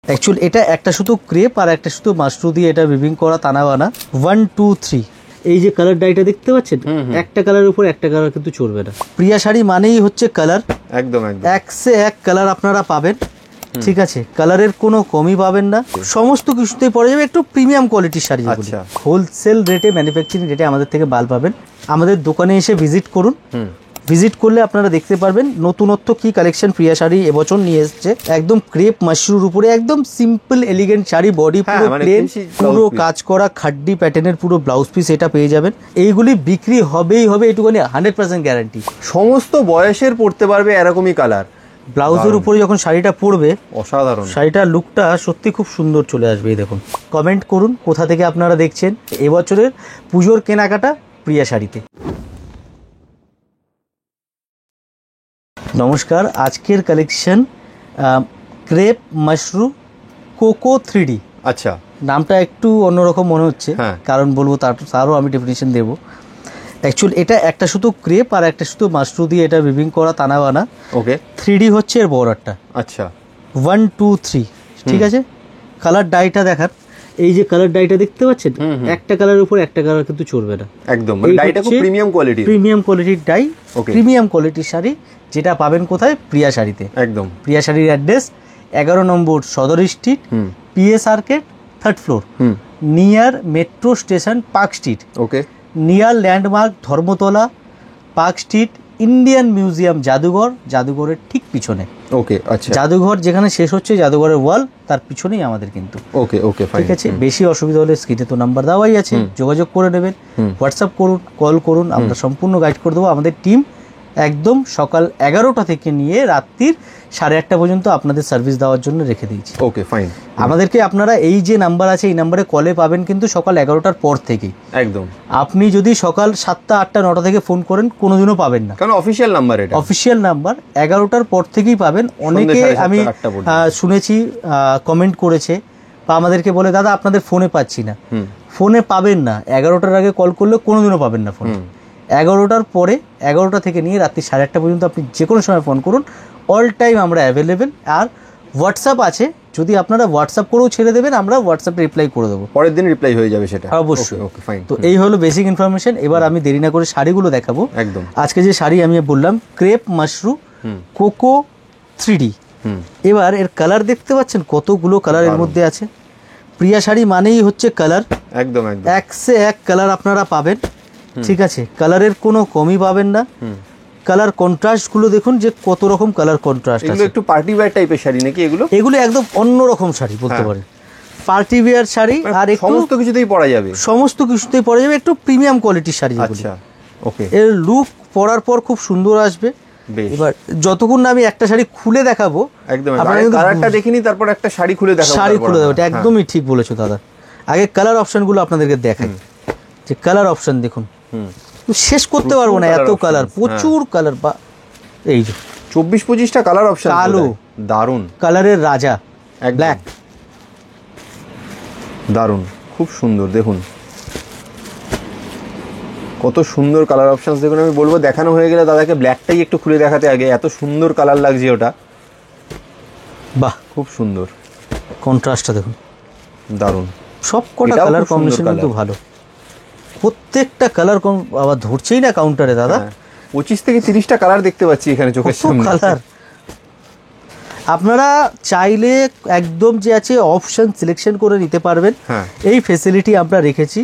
Actually এটা একটা শুধু ক্রেপ আর একটা শুধু মাশরু দিয়ে এটা উইভিং করা তানা বানা 1 2 3 এই যে কালার ডাইটা দেখতে পাচ্ছেন একটা কালারের উপর একটা কালার কিন্তু চলবে না। প্রিয়া শাড়ি মানেই হচ্ছে কালার, একদম একদম এক সে এক কালার আপনারা পাবেন, ঠিক আছে, কালারের কোনো কমই পাবেন না, সমস্ত কিছুতেই পড়ে যাবে। একটু প্রিমিয়াম কোয়ালিটির শাড়ি, হোলসেল রেটে ম্যানুফ্যাকচারিং রেটে আমাদের থেকে মাল পাবেন। আমাদের দোকানে এসে ভিজিট করুন, ভিজিট করলে আপনারা দেখতে পারবেন নতুনত্ব কি কালেকশন প্রিয়া শাড়ি এবছর নিয়ে এসেছে। একদম ক্রেপ মাশরুর উপরে একদম সিম্পল এলিগেন্ট শাড়ি, বডি পুরো প্লেন, পুরো কাজ করা খাড্ডি প্যাটার্নের পুরো ব্লাউজ পিস এটা পেয়ে যাবেন। এইগুলি বিক্রি হবেই হবে, এটুকুনি 100% গ্যারান্টি। সমস্ত বয়সের পরতে পারবে এরকমই কালার। ব্লাউজের উপরে যখন শাড়িটা পরবে অসাধারণ, শাড়িটার লুকটা সত্যি খুব সুন্দর চলে আসবে। এই দেখুন, কমেন্ট করুন কোথা থেকে আপনারা দেখছেন এবছরের পুজোর কেনাকাটা প্রিয়া শাড়িতে। নমস্কার, আজকের collection crepe Mashru cocoa 3D। আচ্ছা, নামটা একটু অন্যরকম মনে হচ্ছে, কারণ বলবো তারও আমি ডেফিনেশন দেবো। অ্যাকচুয়ালি এটা একটা শুধু ক্রেপ আর একটা শুধু মাশরু দিয়ে এটা উইভিং করা তানা বানা। ওকে, 3D হচ্ছে এর বর্ডারটা। আচ্ছা, 1 2 3, ঠিক আছে। কালার ডাইটা দেখার, এই যে কালার ডাইটা দেখতে পাচ্ছেন, একটা কালারের উপর একটা কালার কিন্তু চলবে না। একদম ডাইটা খুব প্রিমিয়াম কোয়ালিটি, প্রিমিয়াম কোয়ালিটির ডাই, প্রিমিয়াম কোয়ালিটির শাড়ি, যেটা পাবেন কোথায়? প্রিয়া শাড়িতে। একদম। প্রিয়া শাড়ির address 11 number Sadar street, PS arcade, 3rd floor, near metro station, park street. Okay, near landmark Dharmatala, park street, Indian museum জাদুঘর, জাদুঘরের ঠিক পিছনে। ওকে, আচ্ছা, জাদুঘর যেখানে শেষ হচ্ছে জাদুঘরের ওয়াল, তার পিছনেই আমাদের কিন্তু। ওকে ওকে, ঠিক আছে। বেশি অসুবিধা হলে স্ক্রিনে তো নাম্বার দেওয়াই আছে, যোগাযোগ করে নেবেন, হোয়াটসঅ্যাপ করুন, কল করুন, আমরা সম্পূর্ণ গাইড করে দেবো। আমাদের টিম একদম সকাল 11টা থেকে নিয়ে রাত্রির 8:30 পর্যন্ত আপনাদের সার্ভিস দেওয়ার জন্য রেখে দিয়েছি। ওকে, ফাইন। আমাদেরকে আপনারা এই যে নাম্বার আছে এই নাম্বারে কলে পাবেন কিন্তু সকাল 11টার পর থেকেই। একদম। আপনি যদি সকাল 7টা 8টা 9টা থেকে ফোন করেন কোনোদিনও পাবেন না, কারণ অফিসিয়াল নাম্বার, এটা অফিসিয়াল নাম্বার। 11টার পর থেকেই পাবেন। অনেকে আমি শুনেছি কমেন্ট করেছে বা আমাদেরকে বলে, দাদা আপনাদের ফোনে পাচ্ছি না। ফোনে পাবেন না, 11টার আগে কল করলে কোনোদিনও পাবেন না ফোন। 11টার পরে, 11টা থেকে নিয়ে রাত্রি 8:30 পর্যন্ত আপনি যে কোনো সময় ফোন করুন, অল টাইম আমরা অ্যাভেলেবেল। আর হোয়াটসঅ্যাপ আছে, যদি আপনারা হোয়াটসঅ্যাপ করেও ছেড়ে দেবেন, আমরা হোয়াটসঅ্যাপে রিপ্লাই করে দেবো, পরের দিন রিপ্লাই হয়ে যাবে সেটা অবশ্যই। তো এই হলো বেসিক ইনফরমেশন। এবার আমি দেরি না করে শাড়িগুলো দেখাবো। একদম। আজকে যে শাড়ি আমি বললাম ক্রেপ মাশরু কোকো 3D। এবার এর কালার দেখতে পাচ্ছেন কতগুলো কালার এর মধ্যে আছে। প্রিয়া শাড়ি মানেই হচ্ছে কালার, একদম একদম এক সে এক কালার আপনারা পাবেন, ঠিক আছে, কালারের কোনো কমই পাবেন না। কালার কন্ট্রাস্ট গুলো দেখুন যে কত রকম কালার কন্ট্রাস্ট আছে। এগুলো একটু পার্টি ওয়্যার টাইপের শাড়ি নাকি এগুলো? এগুলো একদম অন্যরকম শাড়ি বলতে পারেন, পার্টি ওয়্যার শাড়ি। আর সমস্ত কিছুতেই পরা যাবে, সমস্ত কিছুতেই পরা যাবে, একটু প্রিমিয়াম কোয়ালিটির শাড়ি। আচ্ছা, ওকে। এর লুক পরার পর খুব সুন্দর আসবে। এবার যতক্ষণ না আমি একটা শাড়ি খুলে দেখাবো, একদম কালারটা দেখিনি, তারপর একটা শাড়ি খুলে দেখাবো, শাড়ি খুলে দেবো। এটা একদমই ঠিক বলেছো দাদা। আগে কালার অপশনগুলো আপনাদেরকে দেখাই, যে কালার অপশন দেখুন, শেষ করতে পারবো না, এত কালার, প্রচুর কালার। বা এই যে 24-25টা কালার অপশন, কালো, দারুন কালারের রাজা, ব্ল্যাক, দারুন, খুব সুন্দর। দেখুন কত সুন্দর কালার অপশনস। দেখুন, আমি বলবো দেখানো হয়ে গেলে দাদাকে ব্ল্যাকটাই একটু খুলে দেখাতে, আগে এত সুন্দর কালার লাগছে ওটা। বাহ, খুব সুন্দর কন্ট্রাস্টটা দেখুন, দারুন। সব কটা কালার কম্বিনেশন কিন্তু ভালো, প্রত্যেকটা কালার আবার ধরছেই না কাউন্টারে দাদা। 25 থেকে 30টা কালার দেখতে পাচ্ছি এখানে চোখের সামনে। কালার আপনারা চাইলে একদম যে আছে অপশন সিলেকশন করে নিতে পারবেন, এই ফেসিলিটি আমরা রেখেছি।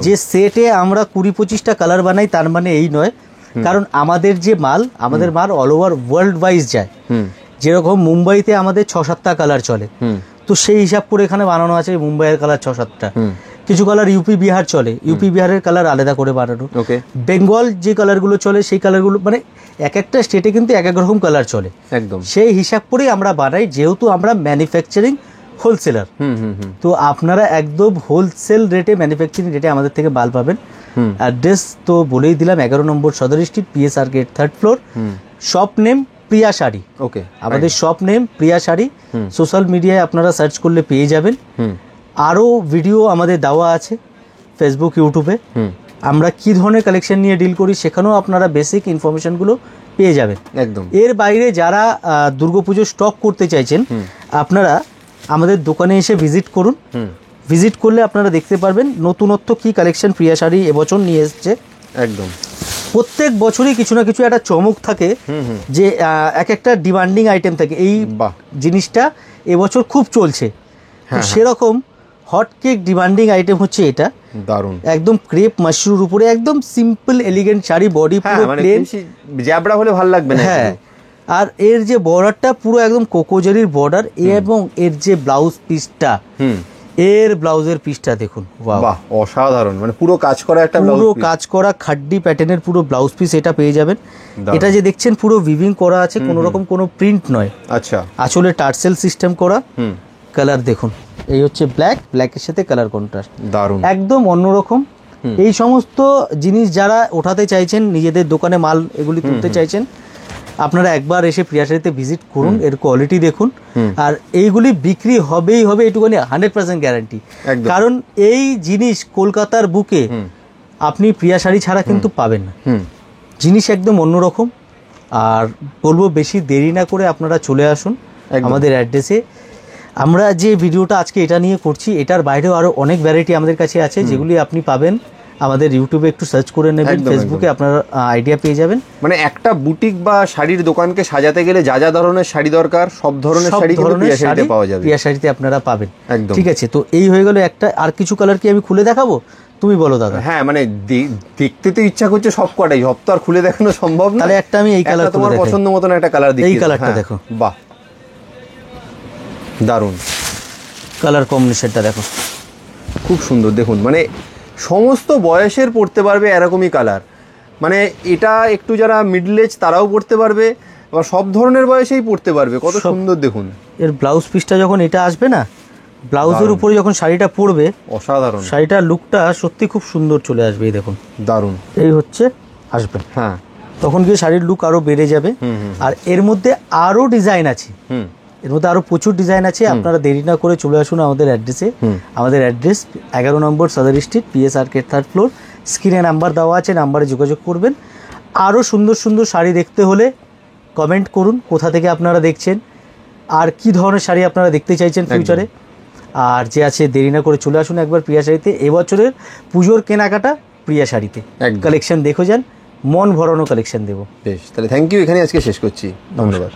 যে সেটে আমরা 20-25টা কালার বানাই তার মানে এই নয়, কারণ আমাদের যে মাল, আমাদের মাল অল ওভার ওয়ার্ল্ড ওয়াইজ যায়। যেরকম মুম্বাইতে আমাদের 6-7টা কালার চলে, তো সেই হিসাব করে এখানে বানানো আছে মুম্বাইয়ের কালার 6-7টা। কিছু কালার ইউপি বিহার চলে, ইউপি বিহারের কালার আলাদা করে বানানো। বেঙ্গল যে কালারগুলো চলে সেই কালারগুলো, মানে এক একটা স্টেটে কিন্তু এক এক রকম কালার চলে, একদম সেই হিসাব করেই আমরা বানাই, যেহেতু আমরা ম্যানুফ্যাকচারিং হোলসেলার। তো আপনারা একদম হোলসেল রেটে ম্যানুফ্যাকচারিং রেটে আমাদের থেকে মাল পাবেন। অ্যাড্রেস তো বলেই দিলাম, 11 number Sadar street, PS arcade, 3rd floor. Shop name Priya sari. Okay, আমাদের shop name Priya sari. Social মিডিয়ায় আপনারা সার্চ করলে পেয়ে যাবেন। আরও ভিডিও আমাদের দেওয়া আছে ফেসবুক, ইউটিউবে। আমরা কি ধরনের কালেকশন নিয়ে ডিল করি সেখানেও আপনারা বেসিক ইনফরমেশনগুলো পেয়ে যাবেন। একদম। এর বাইরে যারা দুর্গাপুজোর স্টক করতে চাইছেন, আপনারা আমাদের দোকানে এসে ভিজিট করুন। ভিজিট করলে আপনারা দেখতে পারবেন নতুনত্ব কি কালেকশন প্রিয়া শাড়ি এবছর নিয়ে এসছে। একদম প্রত্যেক বছরই কিছু না কিছু একটা চমক থাকে, যে এক একটা ডিমান্ডিং আইটেম থাকে। এই জিনিসটা এবছর খুব চলছে, সেরকম হট কেক ডিমান্ডিং আইটেম হচ্ছে এটা। দারুন, একদম ক্রেপ মাশরুর উপরে একদম সিম্পল এলিগেন্ট শাড়ি, বডি পুরো প্লেন, জ্যাবড়া হলে ভালো লাগবে না। হ্যাঁ, আর এর যে বর্ডারটা পুরো একদম কোকোজারির বর্ডার, এবং এর যে ব্লাউজ পিসটা, এর ব্লাউজের পিসটা দেখুন, বাহ অসাধারণ, মানে পুরো কাজ করা একটা ব্লাউজ, পুরো কাজ করা খাড্ডি প্যাটার্নের পুরো ব্লাউজ পিস এটা পেয়ে যাবেন। এটা যে দেখছেন পুরো উইভিং করা আছে, কোনো রকম কোনো প্রিন্ট নয়। আচ্ছা, আসলে টার্সেল সিস্টেম করা। কালার দেখুন, এই হচ্ছে ব্ল্যাকের সাথে কালার কন্ট্রাস্ট, দারুন, একদম অন্যরকম। এই সমস্ত জিনিস যারা ওঠাতে চাইছেন, নিজেদের দোকানে মাল এগুলি তুলতে চাইছেন, আপনারা একবার এসে প্রিয়া শাড়িতে ভিজিট করুন, এর কোয়ালিটি দেখুন। আর এইগুলি বিক্রি হবেই হবে, এইটুকুনি 100% গ্যারান্টি। কারণ এই জিনিস কলকাতার বুকে আপনি প্রিয়া শাড়ি ছাড়া কিন্তু পাবেন না। জিনিস একদম অন্যরকম। আর বলবো বেশি দেরি না করে আপনারা চলে আসুন আমাদের অ্যাড্রেসে। আমরা যে ভিডিওটা আজকে এটা নিয়ে করছি, এটার বাইরেও আরও অনেক ভ্যারাইটি আমাদের কাছে আছে, যেগুলি আপনি পাবেন আমাদের ইউটিউবে একটু সার্চ করে নেবেন, ফেসবুকে আপনারা আইডিয়া পেয়ে যাবেন। মানে একটা বুটিক বা শাড়ির দোকানকে সাজাতে গেলে যা যা ধরনের শাড়ি দরকার, সব ধরনের শাড়ি কিন্তু প্রিয়া শাড়িতে পাওয়া যাবে, প্রিয়া শাড়িতে আপনারা পাবেন। একদম ঠিক আছে, তো এই হয়ে গেল একটা। আর কিছু কালার কি আমি খুলে দেখাবো? তুমি বলো দাদা। হ্যাঁ, মানে দেখতে তো ইচ্ছা করছে সব কটাই, সব তো আর খুলে দেখানো সম্ভব না। তাহলে একটা আমি এই কালার, তোমার পছন্দ মতন একটা কালার দেখি, এই কালারটা দেখো, বাহ দারুন, কালার কম্বিনেশনটা দেখো খুব সুন্দর। দেখুন, মানে সমস্ত বয়সের পড়তে পারবে এরকমই কালার। মানে এটা একটু যারা মিডল এজ তারাও পড়তে পারবে, আবার সব ধরনের বয়সেই পড়তে পারবে। কত সুন্দর দেখুন। এর ব্লাউজ পিসটা যখন এটা আসবে না, ব্লাউজের উপরে যখন শাড়িটা পরবে, অসাধারণ, শাড়িটার লুকটা সত্যি খুব সুন্দর চলে আসবে। এই দেখুন, দারুন, এই হচ্ছে আসবে। হ্যাঁ, তখন গিয়ে শাড়ির লুক আরো বেড়ে যাবে। আর এর মধ্যে আরো ডিজাইন আছে, এর মধ্যে আরো প্রচুর ডিজাইন আছে। আপনারা দেরি না করে চলে আসুন আমাদের অ্যাড্রেসে। আমাদের অ্যাড্রেস 11 নম্বর সাদার street, PS arcade, 3rd floor. স্ক্রিনে নাম্বার দেওয়া আছে, নাম্বারে যোগাযোগ করবেন। আরও সুন্দর সুন্দর শাড়ি দেখতে হলে কমেন্ট করুন কোথা থেকে আপনারা দেখছেন, আর কি ধরনের শাড়ি আপনারা দেখতে চাইছেন ফিউচারে। আর যে আছে দেরি না করে চলে আসুন একবার প্রিয়া শাড়িতে। এবছরের পুজোর কেনাকাটা প্রিয়া শাড়িতে, কালেকশন দেখো যান, মন ভরানো কালেকশন দেবো। বেশ, তাহলে থ্যাংক ইউ, এখানে আজকে শেষ করছি, ধন্যবাদ।